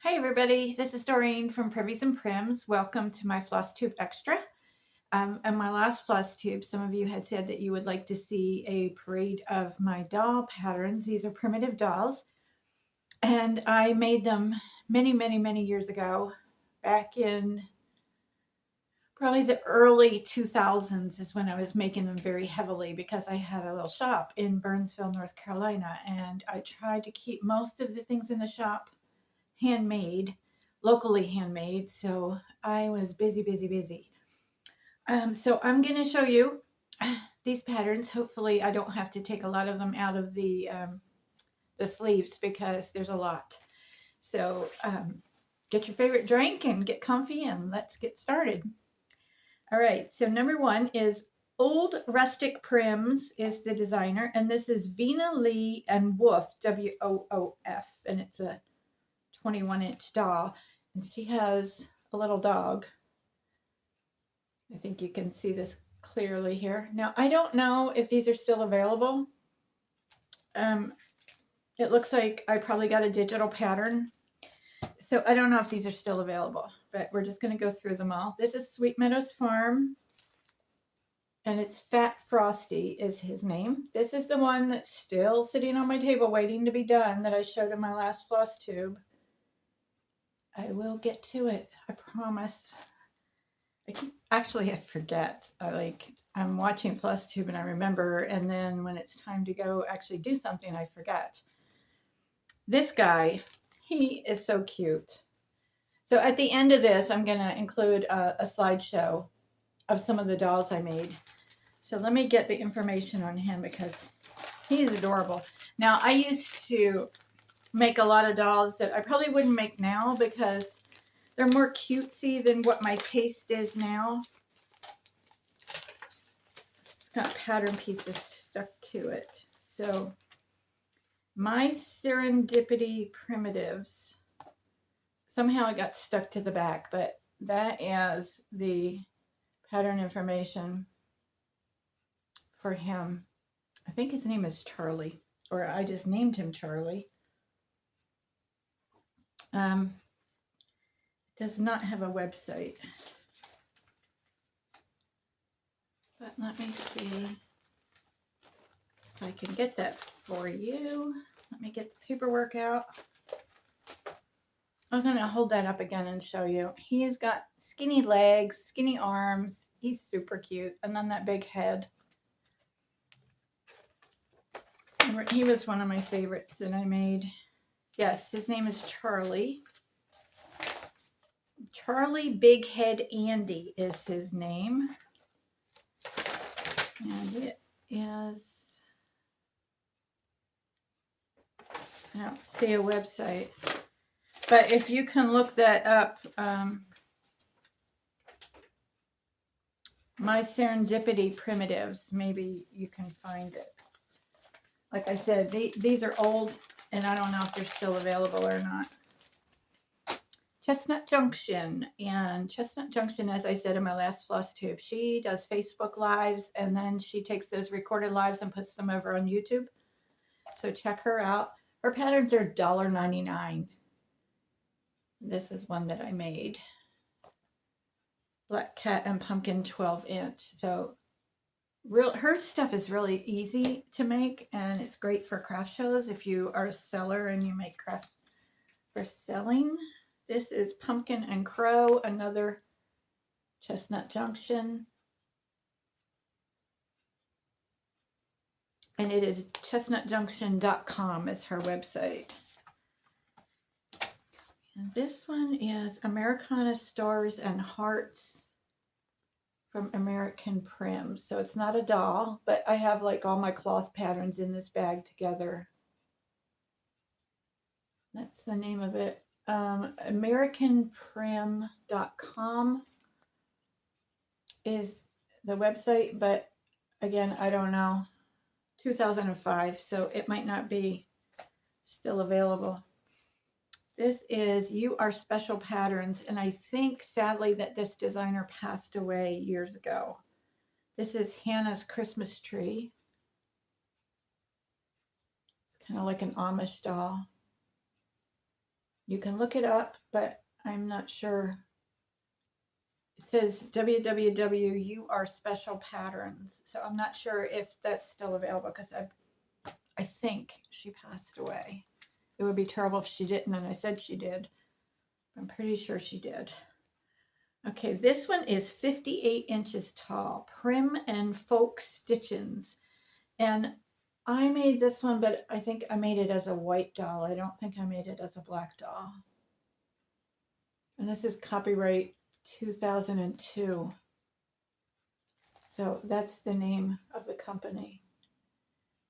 Hi everybody, this is Doreen from Privies and Prims. Welcome to my flosstube extra. And my last flosstube, some of you had said that you would like to see a parade of my doll patterns. These are primitive dolls, and I made them many years ago, back in probably the early 2000s is when I was making them very heavily because I had a little shop in Burnsville, North Carolina, and I tried to keep most of the things in the shop handmade, locally handmade. So I was busy. So I'm going to show you these patterns. Hopefully I don't have to take a lot of them out of the sleeves because there's a lot. So get your favorite drink and get comfy and let's get started. All right, so number one is Old Rustic Prims is the designer, and this is Vina Lee and Woof, Woof, and it's a 21-inch doll, and she has a little dog. I think you can see this clearly here. Now, I don't know if these are still available. It looks like I probably got a digital pattern, so I don't know if these are still available, but we're just going to go through them all. This is Sweet Meadows Farm, and it's Fat Frosty is his name. This is the one that's still sitting on my table waiting to be done that I showed in my last floss tube. I will get to it, I promise. I forget. I'm watching flosstube and I remember, and then when it's time to go actually do something, I forget. This guy, he is so cute. So at the end of this, I'm going to include a slideshow of some of the dolls I made. So let me get the information on him because he's adorable. Now, I used to make a lot of dolls that I probably wouldn't make now because they're more cutesy than what my taste is now. It's got pattern pieces stuck to it. So my Serendipity Primitives, somehow it got stuck to the back, but that is the pattern information for him. I think his name is Charlie, or I just named him Charlie. Does not have a website. But let me see if I can get that for you. Let me get the paperwork out. I'm going to hold that up again and show you. He's got skinny legs, skinny arms. He's super cute. And then that big head. He was one of my favorites that I made. Yes, his name is Charlie. Charlie Big Head Andy is his name. And it is, I don't see a website. But if you can look that up, My Serendipity Primitives, maybe you can find it. Like I said, these are old, and I don't know if they're still available or not. Chestnut Junction, and Chestnut Junction, as I said in my last floss tube, she does Facebook Lives, and then she takes those recorded lives and puts them over on YouTube. So check her out. Her patterns are $1.99. This is one that I made. Black Cat and Pumpkin 12-inch. So her stuff is really easy to make, and it's great for craft shows if you are a seller and you make craft for selling. This is Pumpkin and Crow, another Chestnut Junction. And it is chestnutjunction.com is her website. And this one is Americana Stars and Hearts from American Prim. So it's not a doll, but I have like all my cloth patterns in this bag together. That's the name of it. AmericanPrim.com is the website, but again, I don't know. 2005, so it might not be still available. This is You Are Special Patterns, and I think sadly that this designer passed away years ago. This is Hannah's Christmas tree. It's kind of like an Amish doll. You can look it up, but I'm not sure. It says www. You Are Special Patterns. So I'm not sure if that's still available because I think she passed away. It would be terrible if she didn't, and I said she did. I'm pretty sure she did. Okay, this one is 58 inches tall, Prim and Folk Stitchings. And I made this one, but I think I made it as a white doll. I don't think I made it as a black doll. And this is copyright 2002. So that's the name of the company.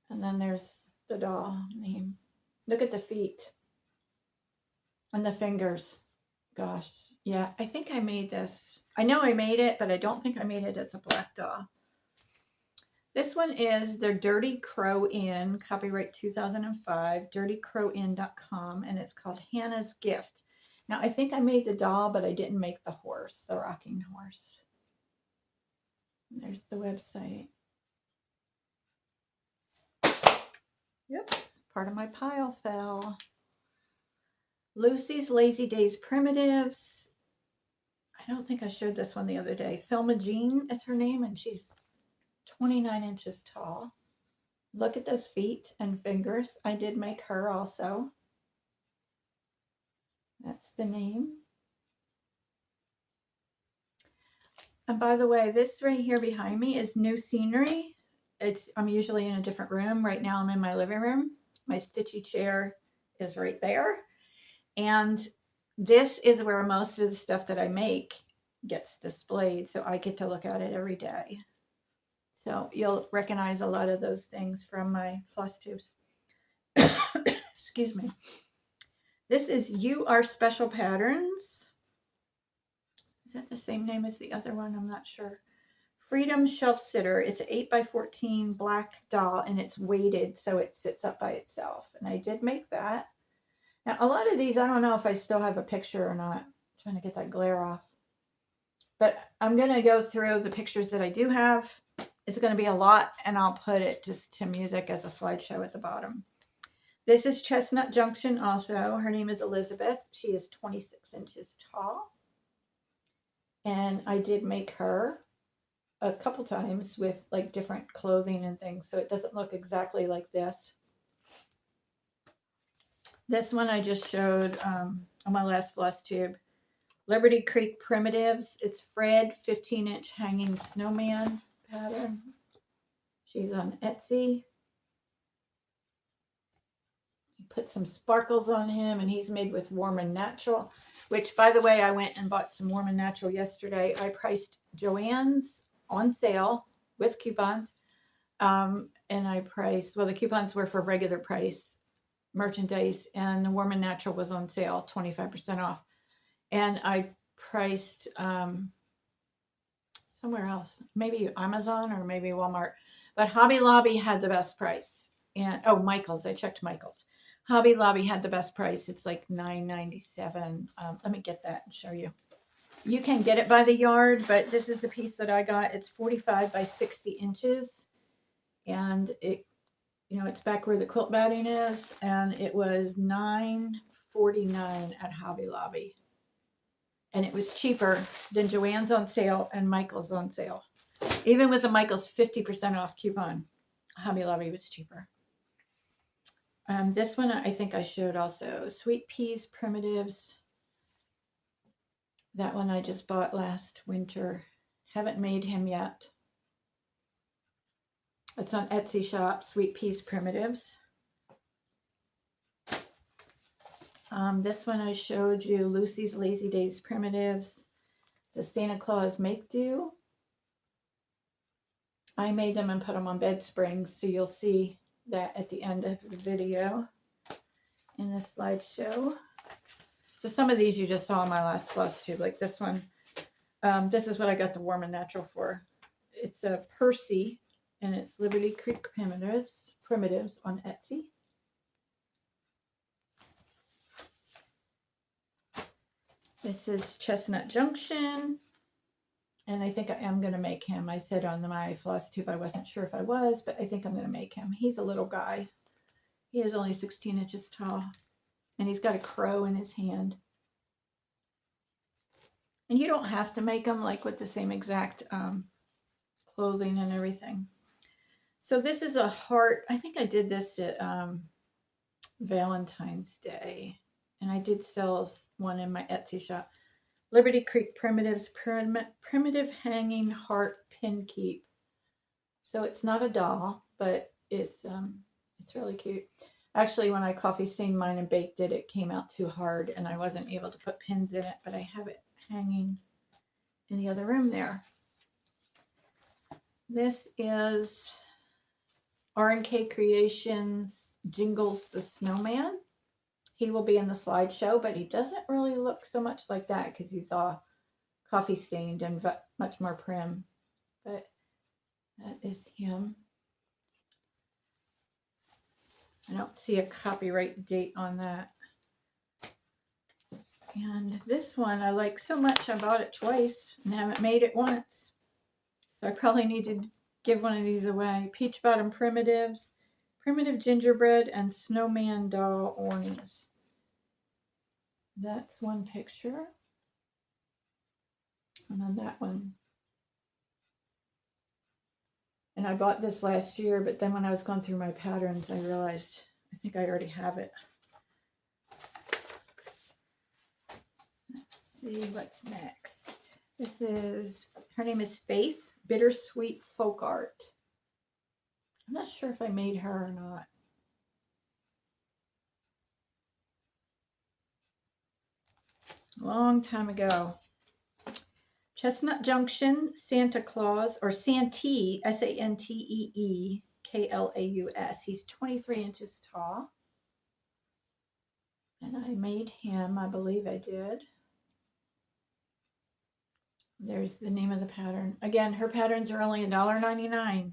And then there's the doll name. Look at the feet and the fingers. Gosh, yeah, I think I made this. I know I made it, but I don't think I made it as a black doll. This one is the Dirty Crow Inn, copyright 2005, dirtycrowinn.com, and it's called Hannah's Gift. Now, I think I made the doll, but I didn't make the horse, the rocking horse. There's the website. Oops, part of my pile fell. Lucy's Lazy Days Primitives. I don't think I showed this one the other day. Thelma Jean is her name, and she's 29 inches tall. Look at those feet and fingers. I did make her also. That's the name. And by the way, this right here behind me is new scenery. I'm usually in a different room. Right now I'm in my living room. My stitchy chair is right there. And this is where most of the stuff that I make gets displayed. So I get to look at it every day. So you'll recognize a lot of those things from my floss tubes. Excuse me. This is You Are Special Patterns. Is that the same name as the other one? I'm not sure. Freedom Shelf Sitter. It's an 8x14 black doll, and it's weighted so it sits up by itself. And I did make that. Now, a lot of these, I don't know if I still have a picture or not. I'm trying to get that glare off. But I'm going to go through the pictures that I do have. It's going to be a lot, and I'll put it just to music as a slideshow at the bottom. This is Chestnut Junction also. Her name is Elizabeth. She is 26 inches tall. And I did make her a couple times with like different clothing and things, so it doesn't look exactly like this. This one I just showed on my last floss tube. Liberty Creek Primitives. It's Fred 15-inch hanging snowman pattern. She's on Etsy. You put some sparkles on him, and he's made with Warm and Natural, which, by the way, I went and bought some Warm and Natural yesterday. I priced Joann's on sale with coupons. And I priced, well, the coupons were for regular price merchandise, and the Warm and Natural was on sale, 25% off. And I priced somewhere else, maybe Amazon or maybe Walmart, but Hobby Lobby had the best price. And oh, Michael's, I checked Michael's. Hobby Lobby had the best price. It's like $9.97. Let me get that and show you. You can get it by the yard, but this is the piece that I got. It's 45 by 60 inches. And it, you know, it's back where the quilt batting is. And it was $9.49 at Hobby Lobby. And it was cheaper than Joann's on sale and Michael's on sale. Even with the Michael's 50% off coupon, Hobby Lobby was cheaper. This one I think I showed also. Sweet Peas Primitives. That one I just bought last winter. Haven't made him yet. It's on Etsy shop, Sweet Peas Primitives. This one I showed you, Lucy's Lazy Days Primitives. It's a Santa Claus Make Do. I made them and put them on bed springs, so you'll see that at the end of the video in the slideshow. So some of these you just saw in my last floss tube, like this one. This is what I got the Warm and Natural for. It's a Percy, and it's Liberty Creek Primitives on Etsy. This is Chestnut Junction, and I think I am going to make him. I said on my floss tube I wasn't sure if I was, but I think I'm going to make him. He's a little guy. He is only 16 inches tall, And he's got a crow in his hand. And you don't have to make them like with the same exact clothing and everything. So this is a heart. I think I did this at Valentine's Day. And I did sell one in my Etsy shop. Liberty Creek Primitives Primitive Hanging Heart Pin Keep. So it's not a doll, but it's really cute. Actually, when I coffee stained mine and baked it, it came out too hard and I wasn't able to put pins in it, but I have it hanging in the other room there. This is R&K Creations Jingles the Snowman. He will be in the slideshow, but he doesn't really look so much like that because he's all coffee stained and much more prim. But that is him. I don't see a copyright date on that. And this one I like so much I bought it twice and haven't made it once. So I probably need to give one of these away. Peach Bottom Primitives, Primitive Gingerbread, and Snowman Doll Ornies. That's one picture. And then that one. And I bought this last year, but then when I was going through my patterns, I realized I think I already have it. Let's see what's next. This is, her name is Faith, Bittersweet Folk Art. I'm not sure if I made her or not. A long time ago. Chestnut Junction, Santa Claus, or Santee, Santeekklaus. He's 23 inches tall. And I made him, I believe I did. There's the name of the pattern. Again, her patterns are only $1.99.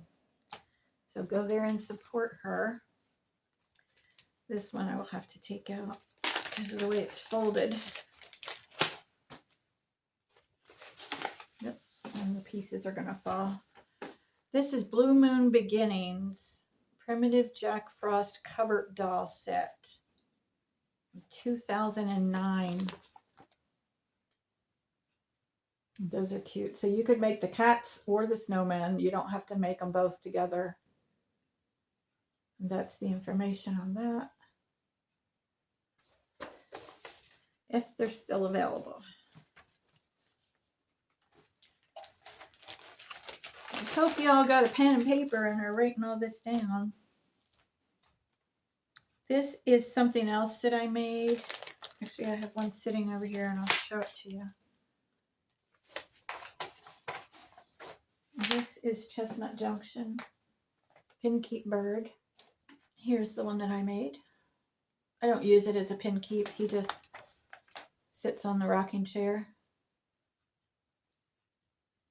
So go there and support her. This one I will have to take out because of the way it's folded. Yep, and the pieces are going to fall. This is Blue Moon Beginnings, Primitive Jack Frost Cupboard Doll Set. 2009. Those are cute. So you could make the cats or the snowman. You don't have to make them both together. And that's the information on that. If they're still available. I hope y'all got a pen and paper and are writing all this down. This is something else that I made. Actually, I have one sitting over here and I'll show it to you. This is Chestnut Junction, Pin Keep Bird. Here's the one that I made. I don't use it as a pin keep. He just sits on the rocking chair.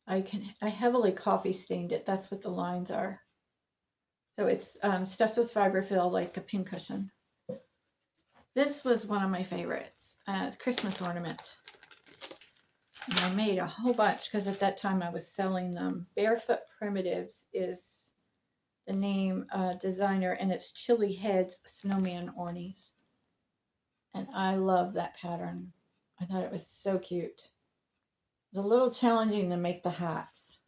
I heavily coffee stained it. That's what the lines are. So it's stuffed with fiberfill like a pin cushion. This was one of my favorites. Christmas ornament. And I made a whole bunch because at that time I was selling them. Barefoot Primitives is the name designer, and it's Chili Heads Snowman Ornies. And I love that pattern. I thought it was so cute. It was a little challenging to make the hats.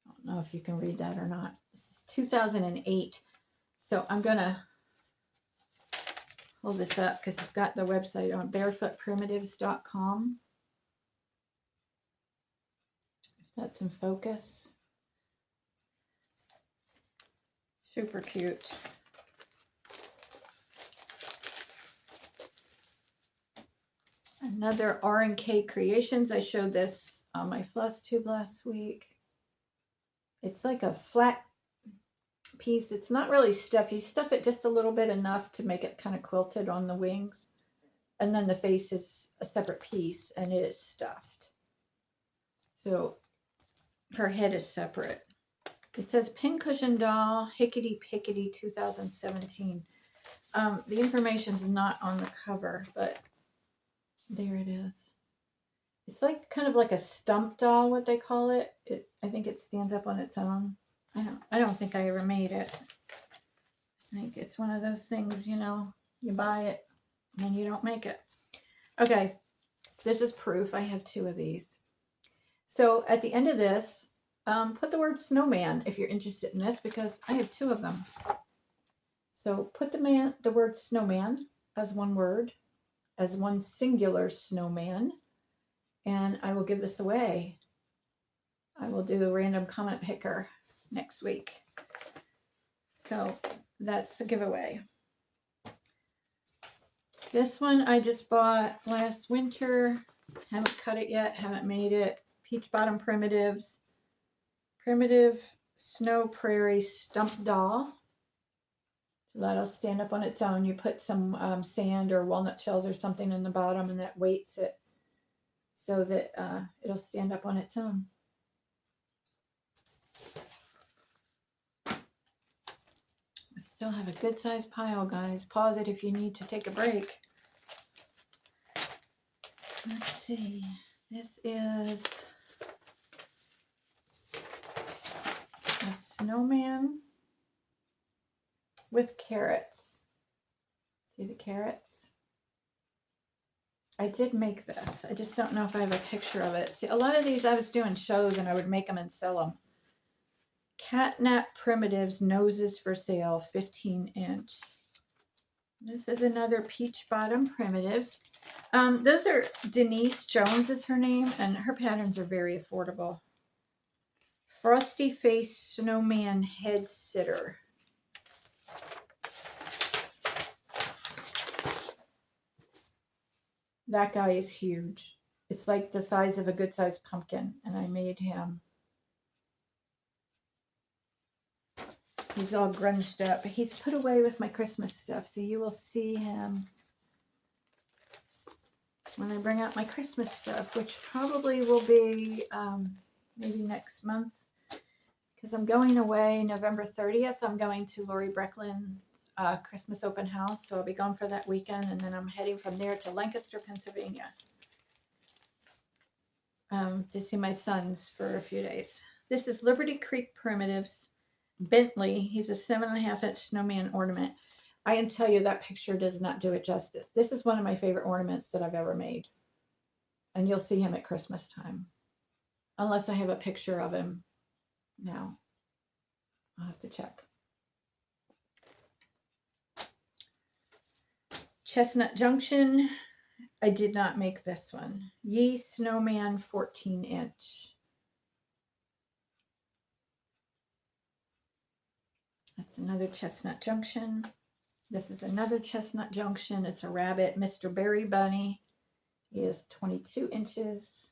I don't know if you can read that or not. This is 2008. So I'm going to hold this up because it's got the website on barefootprimitives.com. That's in focus. Super cute. Another R&K Creations. I showed this on my flosstube last week. It's like a flat piece. It's not really stuffed. You stuff it just a little bit enough to make it kind of quilted on the wings. And then the face is a separate piece and it is stuffed. So her head is separate. It says Pincushion Doll, Hickety Pickety 2017. The information's not on the cover, but there it is. It's like kind of like a stump doll, what they call it. I think it stands up on its own. I don't think I ever made it. I think it's one of those things, you know, you buy it, and you don't make it. Okay, this is proof. I have 2 of these. So at the end of this, put the word snowman if you're interested in this, because I have 2 of them. So put the word snowman as one word, as one singular snowman, and I will give this away. I will do a random comment picker next week. So that's the giveaway. This one I just bought last winter. Haven't cut it yet, haven't made it. Peach Bottom Primitives. Primitive Snow Prairie Stump Doll. That'll stand up on its own. You put some sand or walnut shells or something in the bottom, and that weights it so that it'll stand up on its own. I still have a good sized pile, guys. Pause it if you need to take a break. Let's see. This is a snowman with carrots. See the carrots? I did make this. I just don't know if I have a picture of it. See, a lot of these I was doing shows and I would make them and sell them. Catnap Primitives, noses for sale, 15-inch. This is another Peach Bottom Primitives. Those are Denise Jones is her name, and her patterns are very affordable. Frosty Face Snowman Head Sitter. That guy is huge. It's like the size of a good sized pumpkin, and I made him. He's all grunged up. He's put away with my Christmas stuff, so you will see him when I bring out my Christmas stuff, which probably will be maybe next month, because I'm going away November 30th. I'm going to Lori Brecklin's Christmas open house, so I'll be gone for that weekend, and then I'm heading from there to Lancaster, Pennsylvania, to see my sons for a few days. This is Liberty Creek Primitives. Bentley, he's a 7.5-inch snowman ornament. I can tell you that picture does not do it justice. This is one of my favorite ornaments that I've ever made. And you'll see him at Christmas time. Unless I have a picture of him now. I'll have to check. Chestnut Junction. I did not make this one. Ye Snowman 14-inch. That's another Chestnut Junction. This is another Chestnut Junction. It's a rabbit, Mr. Berry Bunny. He is 22 inches.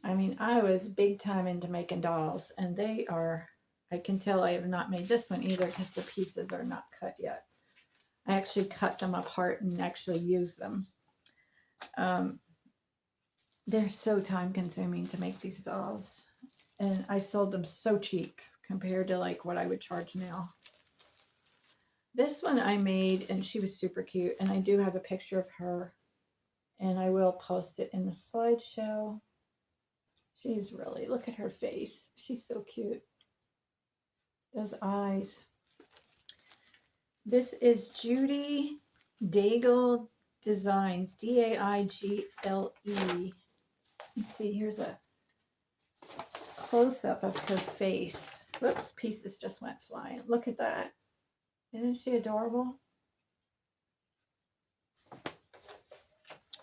I mean, I was big time into making dolls, and they are, I can tell I have not made this one either because the pieces are not cut yet. I actually cut them apart and actually use them. They're so time consuming to make these dolls, and I sold them so cheap compared to like what I would charge now. This one I made, and she was super cute, and I do have a picture of her, and I will post it in the slideshow. She's really, look at her face. She's so cute. Those eyes. This is Judy Daigle Designs, Daigle. Let's see, here's a close-up of her face. Whoops, pieces just went flying. Look at that. Isn't she adorable?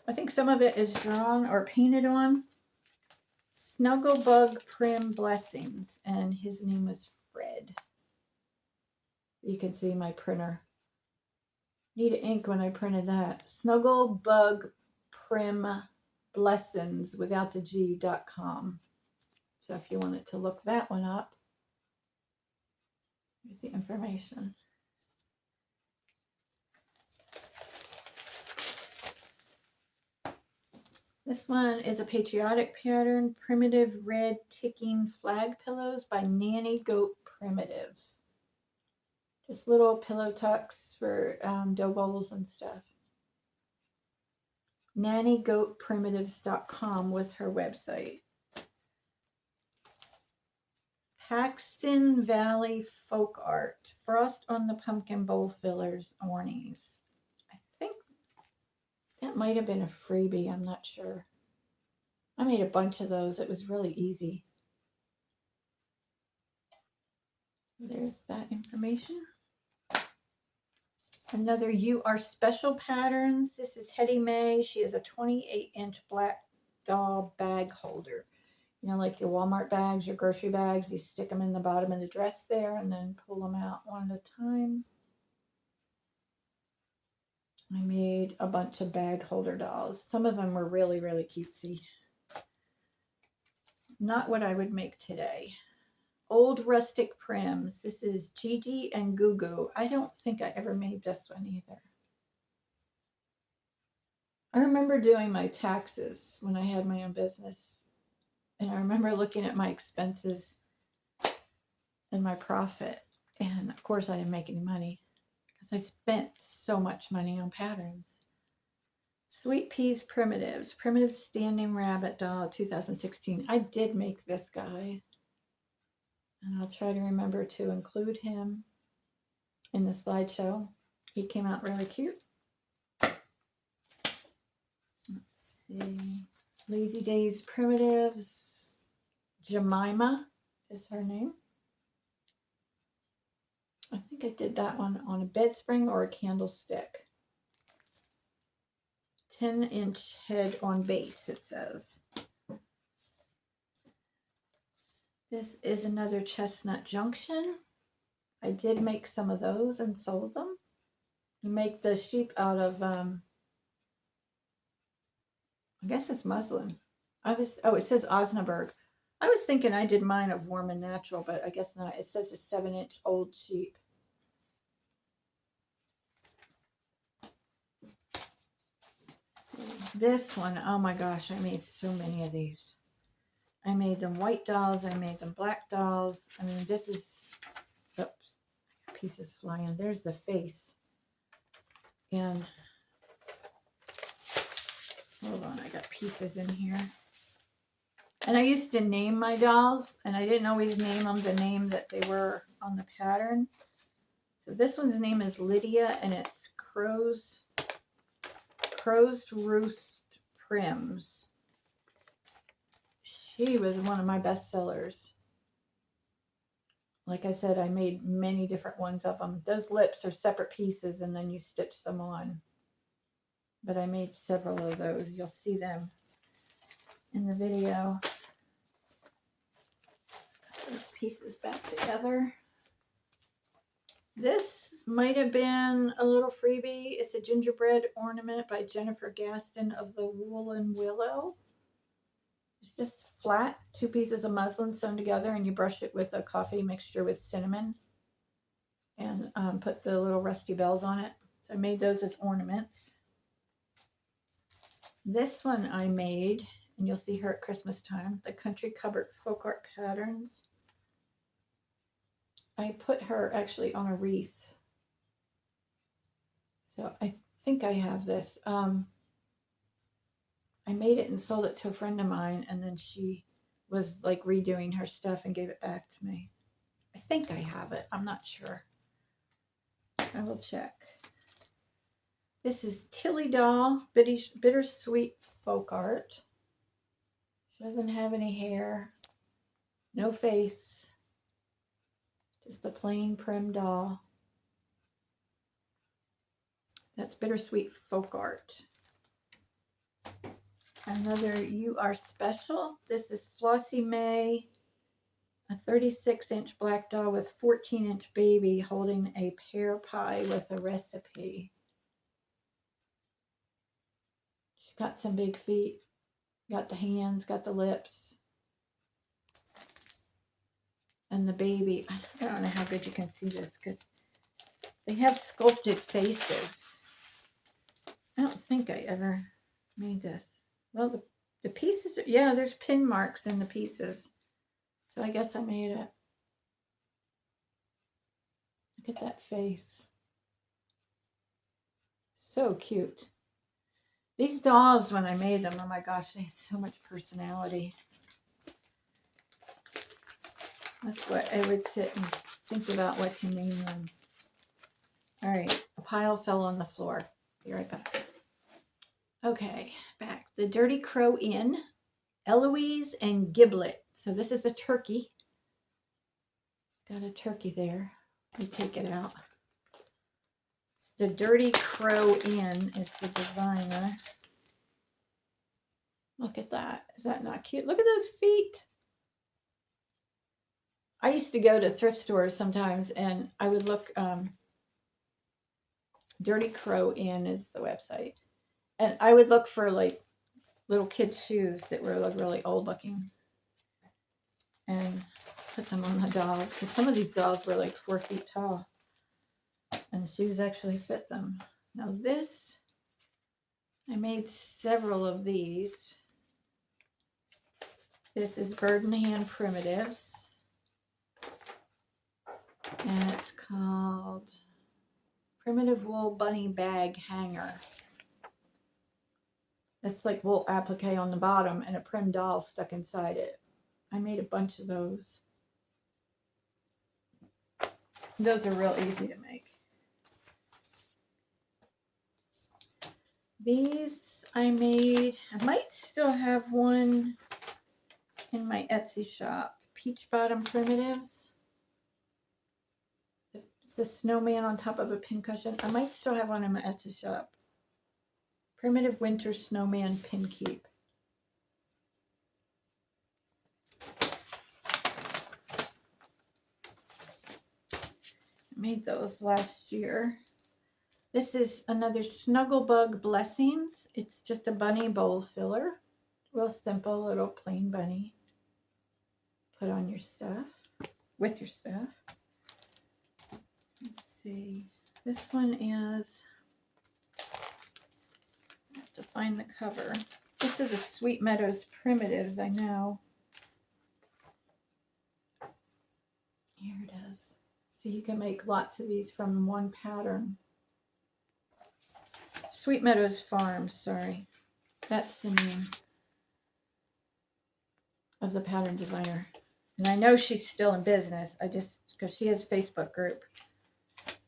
I think some of it is drawn or painted on. Snugglebug Prim Blessings, and his name was Fred. You can see my printer. Need ink when I printed that. Snugglebug Prim Blessings without the G.com. So if you wanted to look that one up, here's the information. This one is a patriotic pattern, primitive red ticking flag pillows by Nanny Goat Primitives. Just little pillow tucks for dough bowls and stuff. nannygoatprimitives.com was her website. Paxton Valley Folk Art. Frost on the Pumpkin Bowl Fillers Ornies. I might have been a freebie. I'm not sure. I made a bunch of those. It was really easy. There's that information. Another You Are Special Patterns. This is Hetty Mae. She is a 28-inch black doll bag holder. You know, like your Walmart bags, your grocery bags. You stick them in the bottom of the dress there and then pull them out one at a time. I made a bunch of bag holder dolls. Some of them were really, really cutesy. Not what I would make today. Old Rustic Prims. This is Gigi and Gugu. I don't think I ever made this one either. I remember doing my taxes when I had my own business. And I remember looking at my expenses and my profit. And of course I didn't make any money because I spent so much money on patterns. Sweet Peas Primitives. Primitive Standing Rabbit Doll 2016. I did make this guy. And I'll try to remember to include him in the slideshow. He came out really cute. Let's see. Lazy Days Primitives. Jemima is her name. I think I did that one on a bed spring or a candlestick. 10-inch head on base, it says. This is another Chestnut Junction. I did make some of those and sold them. You make the sheep out of, I guess it's muslin. Oh, it says Osnaburg. I was thinking I did mine of Warm and Natural, but I guess not. It says a 7-inch old sheep. This one, oh my gosh, I made so many of these. I made them white dolls. I made them black dolls. I mean, this is, oops, pieces flying. There's the face. And, hold on, I got pieces in here. And I used to name my dolls, and I didn't always name them the name that they were on the pattern. So this one's name is Lydia, and it's Crow's Roost Prims. She was one of my best sellers. Like I said, I made many different ones of them. Those lips are separate pieces and then you stitch them on. But I made several of those. You'll see them in the video. Put those pieces back together. This might have been a little freebie. It's a gingerbread ornament by Jennifer Gaston of the Woolen Willow. It's just flat, 2 pieces of muslin sewn together, and you brush it with a coffee mixture with cinnamon and put the little rusty bells on it. So I made those as ornaments. This one I made, and you'll see her at Christmas time, the Country Cupboard Folk Art Patterns. I put her actually on a wreath. So I think I have this. I made it and sold it to a friend of mine, and then she was like redoing her stuff and gave it back to me. I think I have it. I'm not sure. I will check. This is Tilly Doll, Bittersweet Folk Art. She doesn't have any hair, no face, just a plain prim doll. That's Bittersweet Folk Art. Another You Are Special. This is Flossie Mae, a 36-inch black doll with 14-inch baby holding a pear pie with a recipe. She's got some big feet, got the hands, got the lips, and the baby. I don't know how good you can see this because they have sculpted faces. I don't think I ever made this. Well, the pieces, yeah, there's pin marks in the pieces. So I guess I made it. Look at that face. So cute. These dolls, when I made them, oh my gosh, they had so much personality. That's what I would sit and think about what to name them. All right, a pile fell on the floor. Be right back. Okay, back. The Dirty Crow Inn, Eloise and Giblet. So this is a turkey. Got a turkey there. Let me take it out. The Dirty Crow Inn is the designer. Look at that. Is that not cute? Look at those feet. I used to go to thrift stores sometimes and I would look, Dirty Crow Inn is the website. And I would look for like little kids' shoes that were like really old looking and put them on the dolls, because some of these dolls were like 4 feet tall and the shoes actually fit them. Now this, I made several of these. This is Bird in Hand Primitives, and it's called Primitive Wool Bunny Bag Hanger. It's like wool applique on the bottom and a prim doll stuck inside it. I made a bunch of those. Those are real easy to make. These I made, I might still have one in my Etsy shop. Peach Bottom Primitives. It's a snowman on top of a pincushion. I might still have one in my Etsy shop. Primitive Winter Snowman Pin Keep. I made those last year. This is another Snugglebug Blessings. It's just a bunny bowl filler. Real simple little plain bunny. Put on your stuff, with your stuff. Let's see. This one is, I have to find the cover. This is a Sweet Meadows Primitives, I know. Here it is. So you can make lots of these from one pattern. Sweet Meadows Farm, sorry. That's the name of the pattern designer. And I know she's still in business. I just, because she has a Facebook group.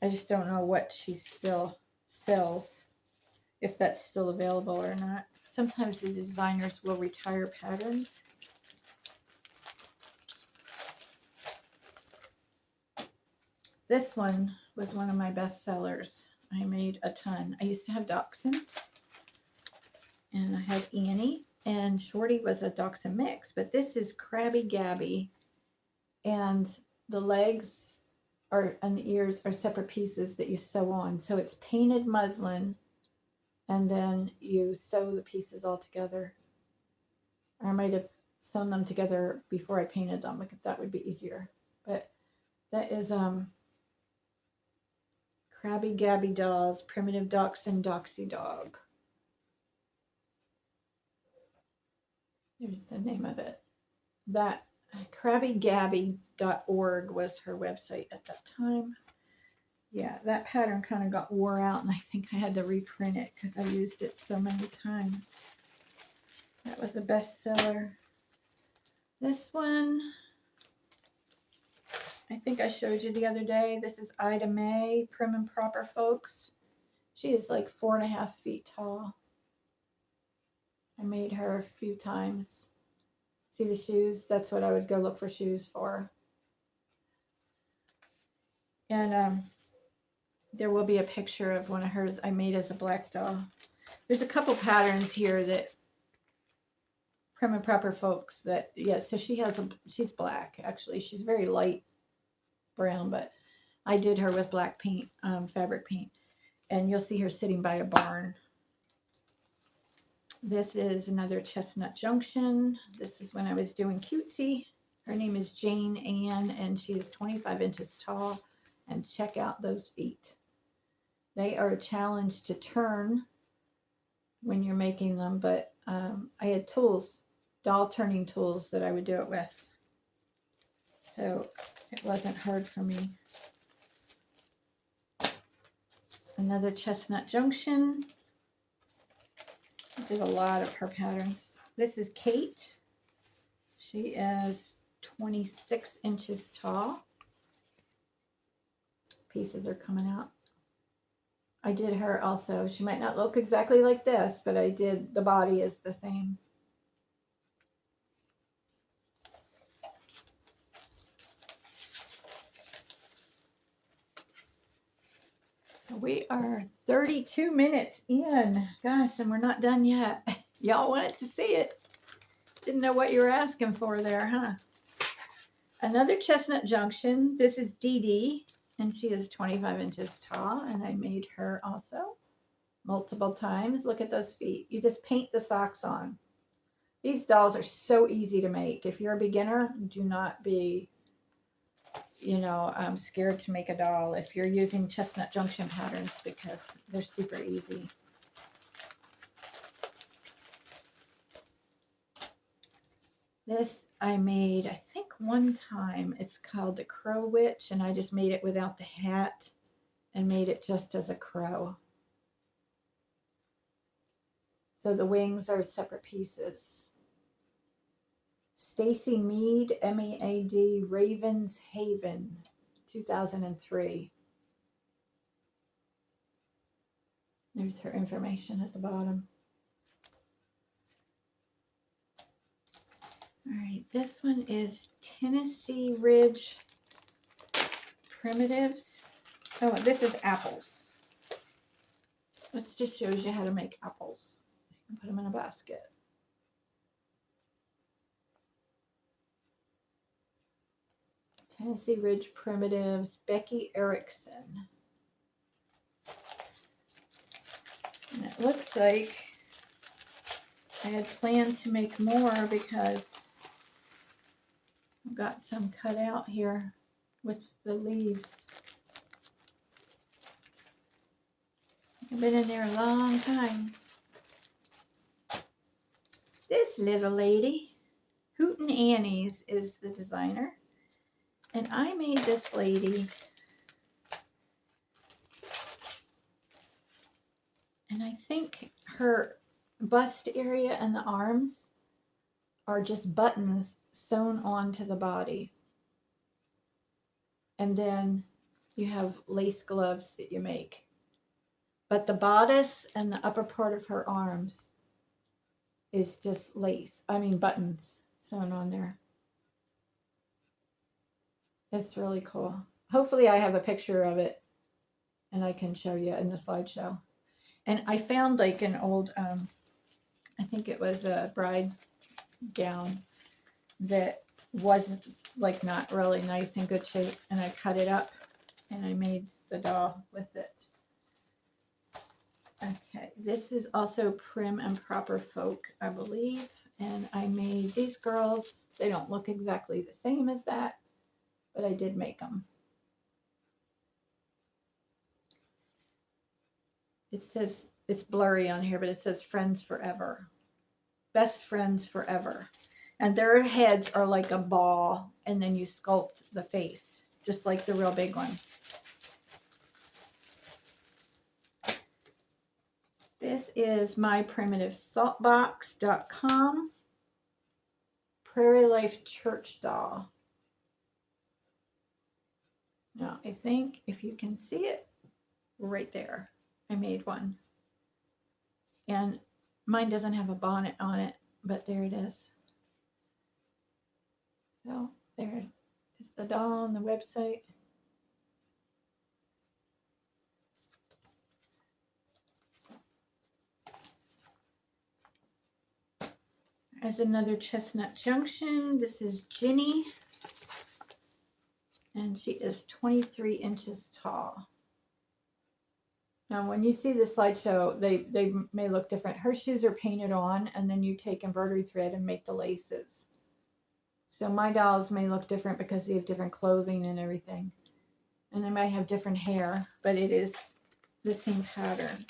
I just don't know what she still sells, if that's still available or not. Sometimes the designers will retire patterns. This one was one of my best sellers. I made a ton. I used to have dachshunds, and I had Annie, and Shorty was a dachshund mix, but this is Krabby Gabby, and the legs are and the ears are separate pieces that you sew on. So it's painted muslin, and then you sew the pieces all together. I might have sewn them together before I painted them, because that would be easier. But that is Krabby Gabby Dolls, Primitive Dachshund Doxy Dog. Here's the name of it. That KrabbyGabby.org was her website at that time. Yeah, that pattern kind of got wore out, and I think I had to reprint it because I used it so many times. That was a bestseller. This one, I think I showed you the other day. This is Ida Mae, Prim and Proper Folks. She is like 4.5 feet tall. I made her a few times. See the shoes? That's what I would go look for shoes for. And there will be a picture of one of hers I made as a black doll. There's a couple patterns here that Prim and Proper Folks that, yeah, so she's black, actually. She's very light brown, but I did her with black paint, fabric paint. And you'll see her sitting by a barn. This is another Chestnut Junction. This is when I was doing cutesy. Her name is Jane Ann, and she is 25 inches tall. And check out those feet. They are a challenge to turn when you're making them, but I had tools, doll turning tools that I would do it with. So it wasn't hard for me. Another Chestnut Junction. I did a lot of her patterns. This is Kate. She is 26 inches tall. Pieces are coming out. I did her also. She might not look exactly like this, but I did, the body is the same. We are 32 minutes in. Gosh, and we're not done yet. Y'all wanted to see it. Didn't know what you were asking for there, huh? Another chestnut junction. This is Dee Dee, and she is 25 inches tall, and I made her also multiple times. Look at those feet. You just paint the socks on. These dolls are so easy to make. If you're a beginner, do not be, scared to make a doll if you're using chestnut junction patterns, because they're super easy. This I made, I think, one time. It's called the Crow Witch, and I just made it without the hat and made it just as a crow. So the wings are separate pieces. Stacy Mead, M-E-A-D, Ravens Haven, 2003. There's her information at the bottom. All right, this one is Tennessee Ridge Primitives. Oh, this is apples. This just shows you how to make apples. You can put them in a basket. Tennessee Ridge Primitives, Becky Erickson. And it looks like I had planned to make more because I've got some cut out here with the leaves. I've been in there a long time. This little lady, Hootin' Annie's, is the designer. And I made this lady, and I think her bust area and the arms are just buttons sewn onto the body. And then you have lace gloves that you make. But the bodice and the upper part of her arms is just buttons sewn on there. It's really cool. Hopefully I have a picture of it and I can show you in the slideshow. And I found like an old, I think it was a bride gown that wasn't like not really nice in good shape. And I cut it up and I made the doll with it. Okay, this is also Prim and Proper Folk, I believe. And I made these girls. They don't look exactly the same as that, but I did make them. It says, it's blurry on here, but it says Friends Forever. Best Friends Forever. And their heads are like a ball, and then you sculpt the face, just like the real big one. This is myprimitivesaltbox.com. Prairie Life Church Doll. Now, I think if you can see it, right there, I made one. And mine doesn't have a bonnet on it, but there it is. So, there is the doll on the website. There's another chestnut junction. This is Ginny. And she is 23 inches tall. Now, when you see the slideshow, they may look different. Her shoes are painted on, and then you take embroidery thread and make the laces. So my dolls may look different because they have different clothing and everything. And they might have different hair, but it is the same pattern.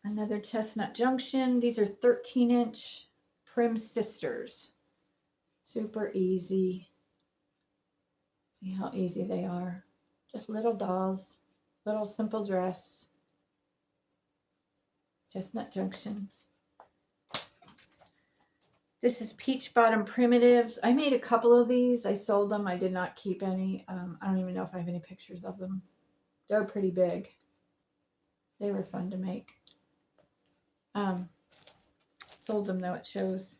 Another chestnut junction. These are 13-inch Prim Sisters. Super easy. See how easy they are. Just little dolls, little simple dress. Chestnut junction. This is Peach Bottom Primitives. I made a couple of these. I sold them. I did not keep any. I don't even know if I have any pictures of them. They're pretty big. They were fun to make. Sold them though, it shows.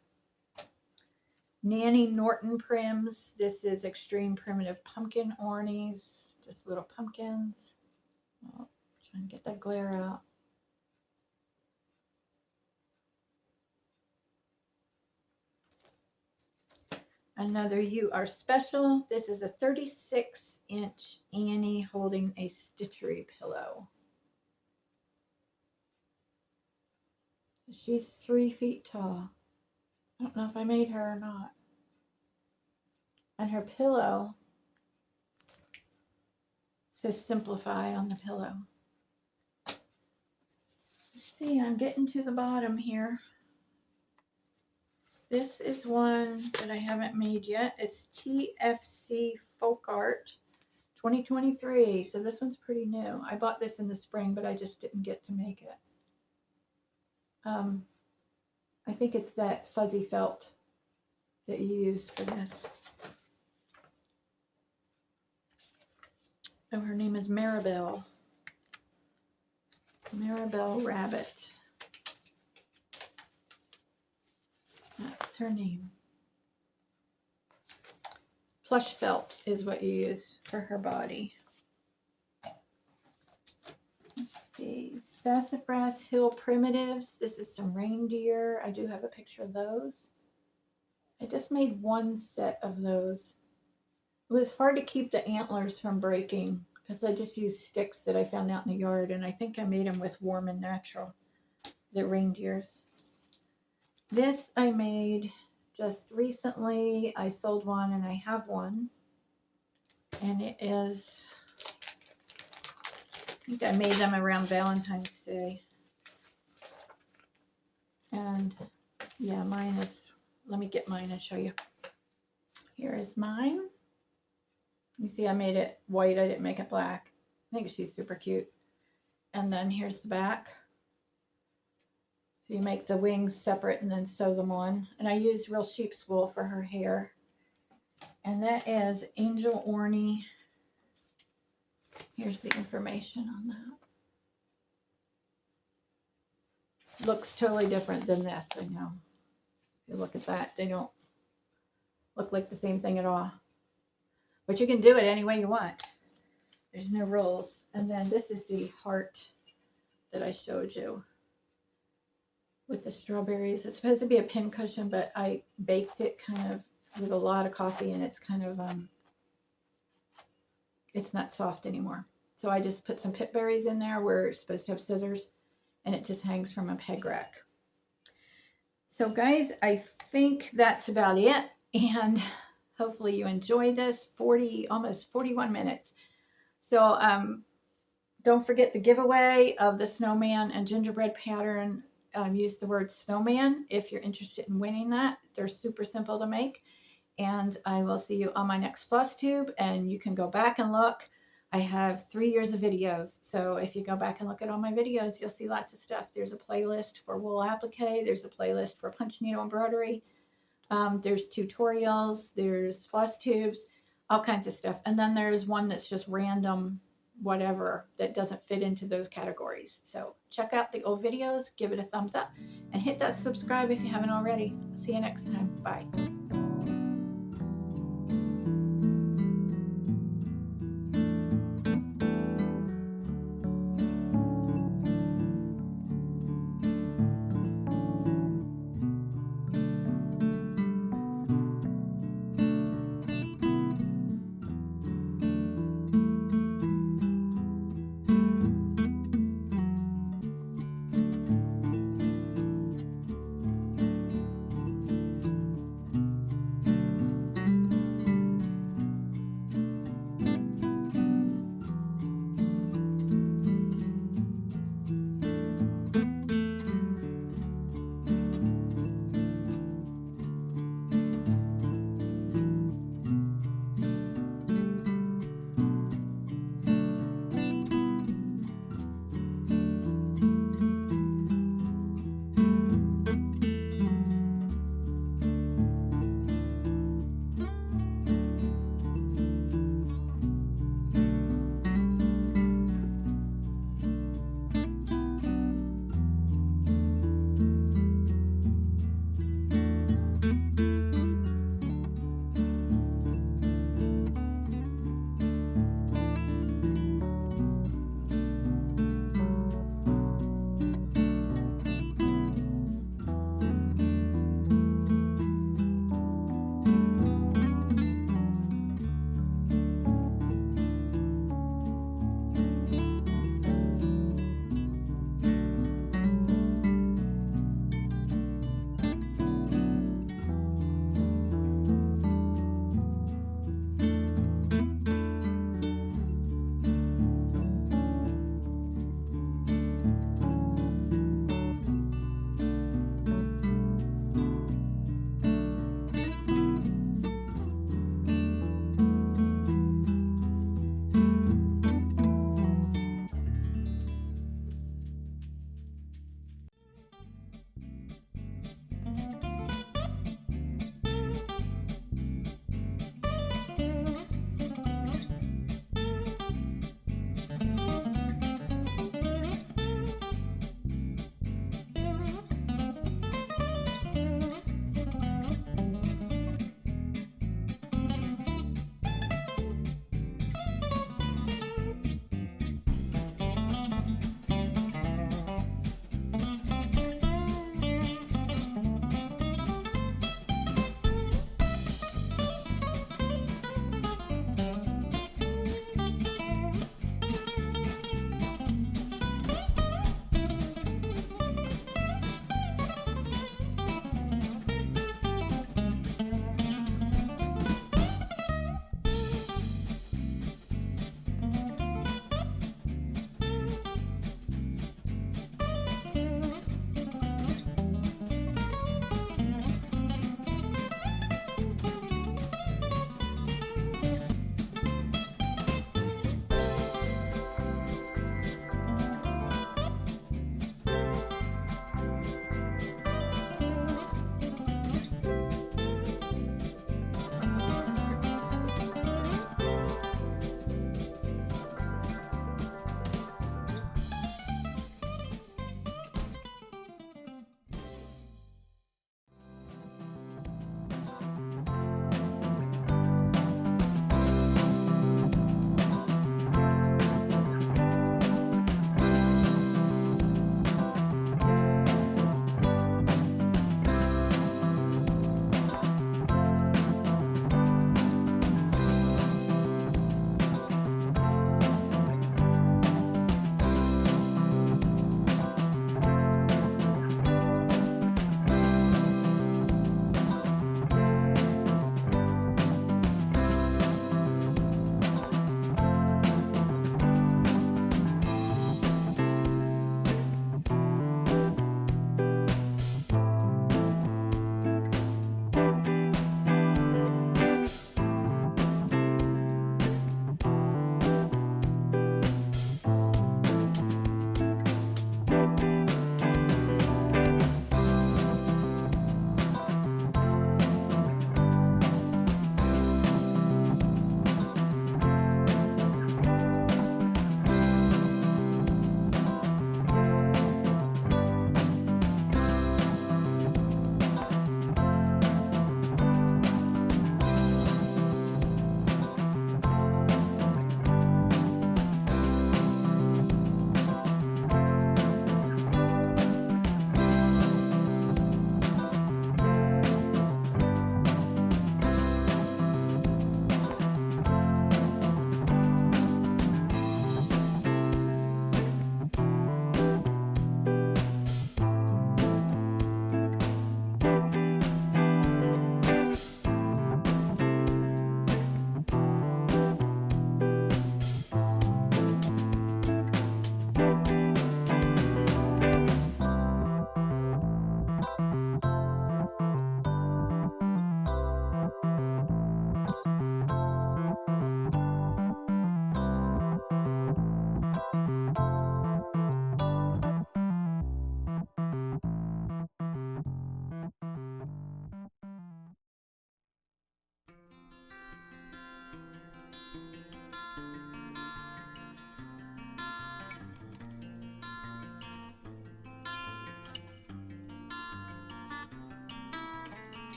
Nanny Norton Prims. This is Extreme Primitive Pumpkin Ornies. Just little pumpkins. Oh, trying to get that glare out. Another You Are Special. This is a 36-inch Annie holding a stitchery pillow. She's 3 feet tall. I don't know if I made her or not. And her pillow says Simplify on the pillow. Let's see, I'm getting to the bottom here. This is one that I haven't made yet. It's TFC Folk Art 2023. So this one's pretty new. I bought this in the spring, but I just didn't get to make it. I think it's that fuzzy felt that you use for this. Oh, her name is Maribel. Maribel Rabbit. That's her name. Plush felt is what you use for her body. Let's see. Sassafras Hill Primitives. This is some reindeer. I do have a picture of those. I just made one set of those. It was hard to keep the antlers from breaking because I just used sticks that I found out in the yard, and I think I made them with Warm and Natural, the reindeers. This I made just recently. I sold one and I have one, and it is, I think I made them around Valentine's Day. And yeah, mine is, let me get mine and show you. Here is mine. You see I made it white, I didn't make it black. I think she's super cute. And then here's the back. So you make the wings separate and then sew them on. And I use real sheep's wool for her hair. And that is Angel Orney. Here's the information on that. Looks totally different than this, I know. If you look at that, they don't look like the same thing at all. But you can do it any way you want. There's no rules. And then this is the heart that I showed you with the strawberries. It's supposed to be a pin cushion, but I baked it kind of with a lot of coffee, and it's kind of, it's not soft anymore. So I just put some pip berries in there where it's supposed to have scissors, and it just hangs from a peg rack. So guys, I think that's about it. And hopefully you enjoy this. Almost 41 minutes. So don't forget the giveaway of the snowman and gingerbread pattern. Use the word snowman if you're interested in winning that. They're super simple to make. And I will see you on my next floss tube, and you can go back and look. I have 3 years of videos. So if you go back and look at all my videos, you'll see lots of stuff. There's a playlist for wool applique. There's a playlist for punch needle embroidery. There's tutorials. There's floss tubes, all kinds of stuff. And then there's one that's just random whatever that doesn't fit into those categories. So check out the old videos, give it a thumbs up, and hit that subscribe if you haven't already. See you next time. Bye.